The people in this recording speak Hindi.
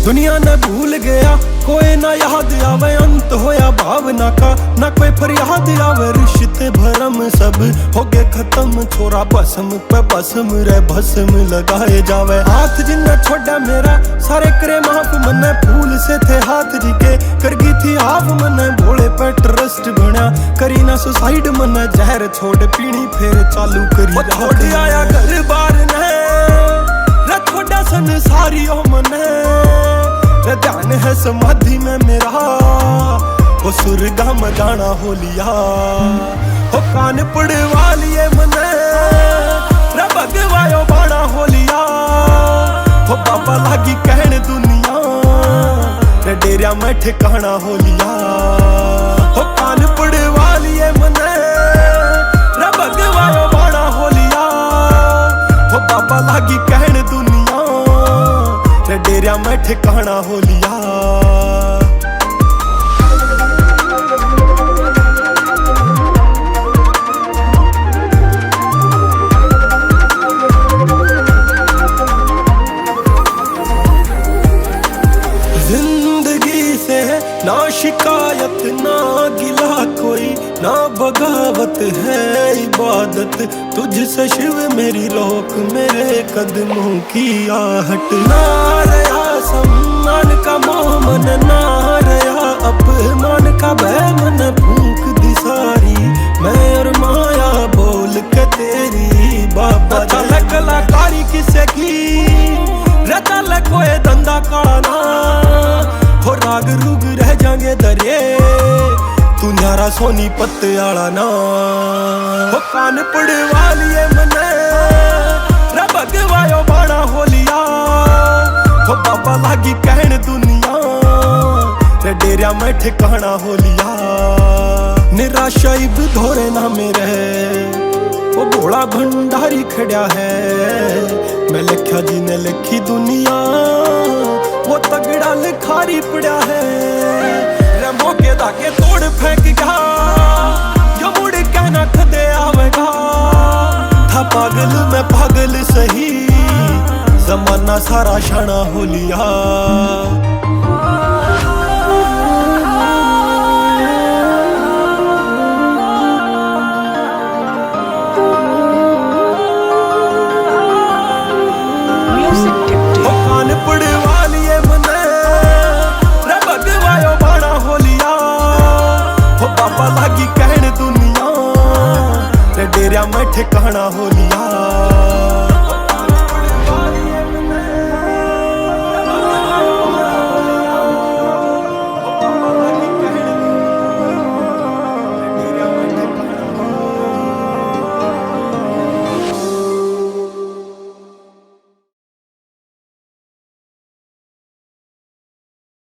दुनिया ने भूल गया कोई ना याद आवे, अंत होया भावना का ना कोई फरियाद आवे। रिश्ते भरम सब हो गए खत्म, छोरा भस्म पे भस्म रे भस्म लगाए जावे। हाथ जिन्ना छोड़ा मेरा सारे करे माफ, मने फूल से थे हाथ जी के कर गई थी हाफ। मने भोले पे ट्रस्ट बना करी ना सुसाइड, मने जहर छोड़ पीनी फिर चालू करी। छोड़ आया घर बार ने छोड़ा संसारी ओ मने, ध्यान है समाधि में मेरा वो सुरगा में गाना हो लिया। हो कान पड़वा लिए मने रे भगवायो बाणा हो लिया। हो बाबा लागी कहने दुनिया रे डेरिया में ठिकाना हो लिया। हो कान पड़वा लिए मने रे भगवायो बाणा हो लिया। हो बाबा लागी कहने दुनिया डेरिया में ठिकाना हो लिया। जिंदगी से ना शिकायत ना गिला कोई, ना बगावत है इबादत तुझसे शिव मेरी रोक मेरे कदमों की आहट। ना रहा सम्मान का मोह मन, ना रहा अपमान का भय मन, भूख दी सारी मैं और माया बोल के तेरी बाबा। चल कलाकारी किसे की रचल कोई धंधा काना, हो राग रूग रह जाएंगे दरिए तू न्यारा सोनी पत्ते आला ना। हो कान पड़वा लिए मने रे भगवायो बाणा हो लिया। हो बाबा लागी कहने दुनिया रे डेरिया में ठिकाना हो लिया। निराशा इब धोरे ना मेरे वो भोला भंडारी खड़ा है। मैं लिखा जी ने लिखी दुनिया वो तगड़ा लिखारी पड़ा है। रमो के धागे तोड़ फेंक गया जो मुड़ कहना खदे आवेगा। था पागल मैं पागल सही जमाना सारा शाना हो लिया। पड़वा लिए मने रे भगवायो बाणा हो लिया। हो बाबा लागी कहने दुनिया रे डेरिया में ठिकाना हो लिया।